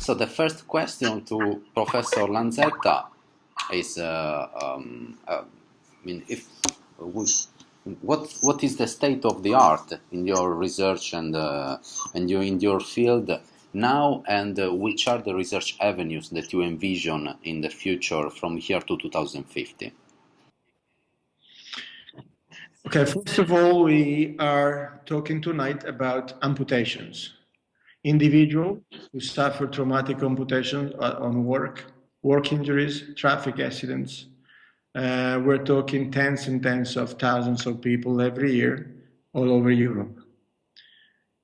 So the first question to Professor Lanzetta is, if what is the state of the art in your research and in your field now, and which are the research avenues that you envision in the future from here to 2050? Okay, first of all, we are talking tonight about amputations. Individuals who suffer traumatic amputations on work injuries, traffic accidents. We're talking tens and tens of thousands of people every year all over Europe.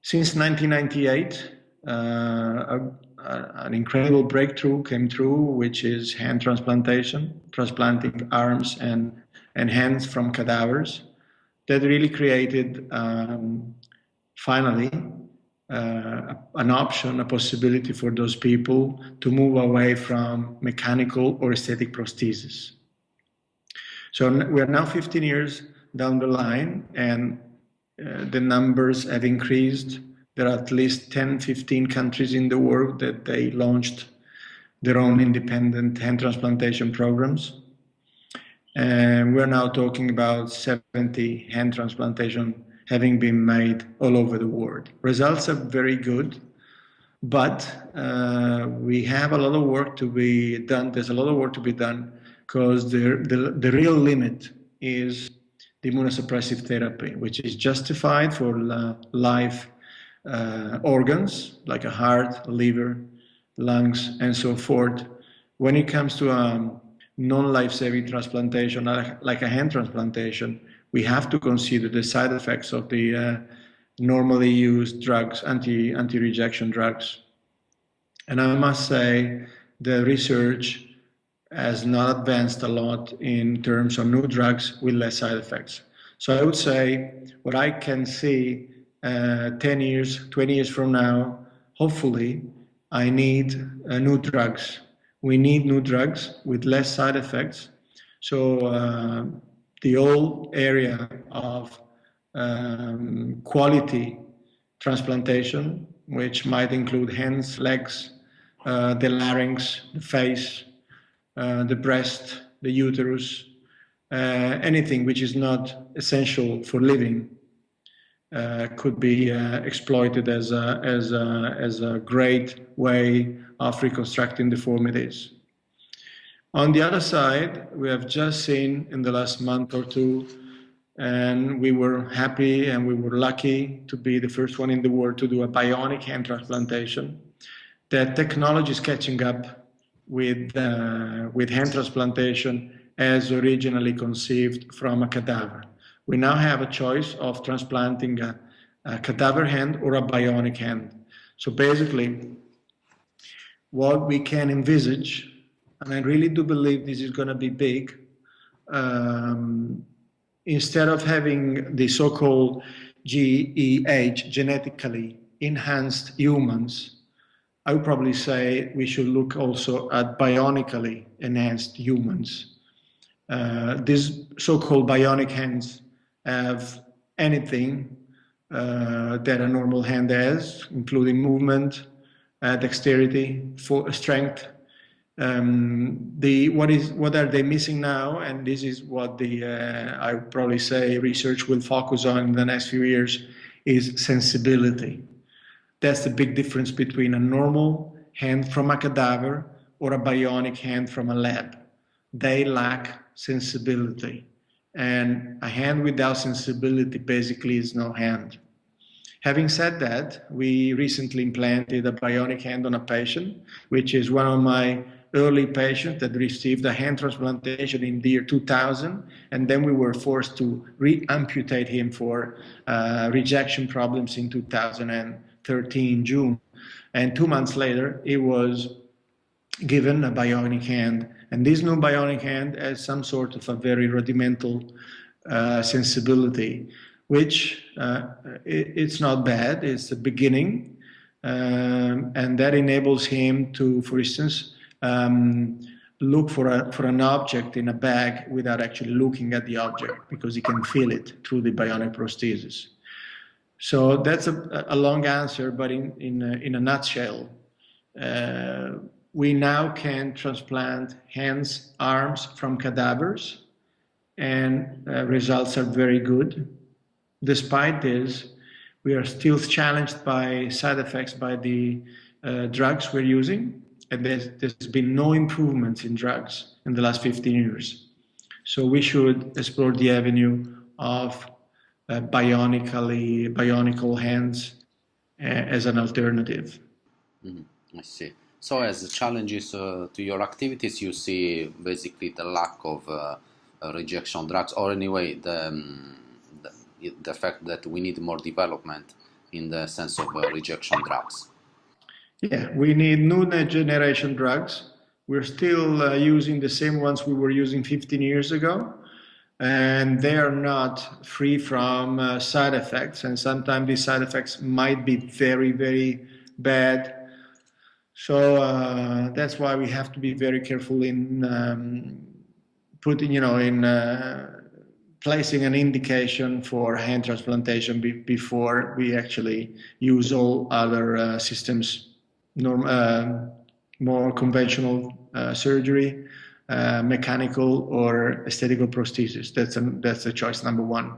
Since 1998, an incredible breakthrough came through, which is hand transplantation, transplanting arms and hands from cadavers. That really created, finally, an option, a possibility for those people to move away from mechanical or aesthetic prosthesis. So we are now 15 years down the line, and the numbers have increased. There are at least 10, 15 countries in the world that they launched their own independent hand transplantation programs. And we're now talking about 70 hand transplantation having been made all over the world. Results are very good, but we have a lot of work to be done. There's a lot of work to be done because the real limit is the immunosuppressive therapy, which is justified for live organs like a heart, liver, lungs, and so forth. When it comes to non-life-saving transplantation, like a hand transplantation, we have to consider the side effects of the normally used drugs, anti-rejection drugs. And I must say the research has not advanced a lot in terms of new drugs with less side effects. So I would say what I can see 10 years, 20 years from now, hopefully, I need new drugs. We need new drugs with less side effects. So the whole area of quality transplantation, which might include hands, legs, the larynx, the face, the breast, the uterus, anything which is not essential for living, could be exploited as a great way of reconstructing deformities. On the other side, we have just seen in the last month or two, and we were happy and we were lucky to be the first one in the world to do a bionic hand transplantation. That technology is catching up with hand transplantation as originally conceived from a cadaver. We now have a choice of transplanting a cadaver hand or a bionic hand. So basically, what we can envisage, and I really do believe this is going to be big, instead of having the so-called GEH, genetically enhanced humans, I would probably say we should look also at bionically enhanced humans. These so-called bionic hands have anything that a normal hand has, including movement, dexterity, strength. What are they missing now? And this is what I would probably say research will focus on in the next few years, is sensibility. That's the big difference between a normal hand from a cadaver or a bionic hand from a lab. They lack sensibility. And a hand without sensibility basically is no hand. Having said that, we recently implanted a bionic hand on a patient, which is one of my early patients that received a hand transplantation in the year 2000, and then we were forced to re-amputate him for rejection problems in 2013, June. And 2 months later, he was given a bionic hand. And this new bionic hand has some sort of a very rudimental sensibility, which it's not bad, it's the beginning. And that enables him to, for instance, look for an object in a bag without actually looking at the object, because he can feel it through the bionic prosthesis. So that's a long answer, but in a nutshell, we now can transplant hands, arms from cadavers, and results are very good. Despite this, we are still challenged by side effects by the drugs we're using, and there's been no improvements in drugs in the last 15 years. So we should explore the avenue of bionical hands as an alternative. I see. So as challenges to your activities, you see basically the lack of rejection drugs, or anyway, the fact that we need more development in the sense of rejection drugs. Yeah, we need new generation drugs. We're still using the same ones we were using 15 years ago, and they are not free from side effects. And sometimes these side effects might be very, very bad. So that's why we have to be very careful in putting, in placing an indication for hand transplantation before we actually use all other systems, more conventional surgery, mechanical or aesthetical prosthesis. That's the choice number one.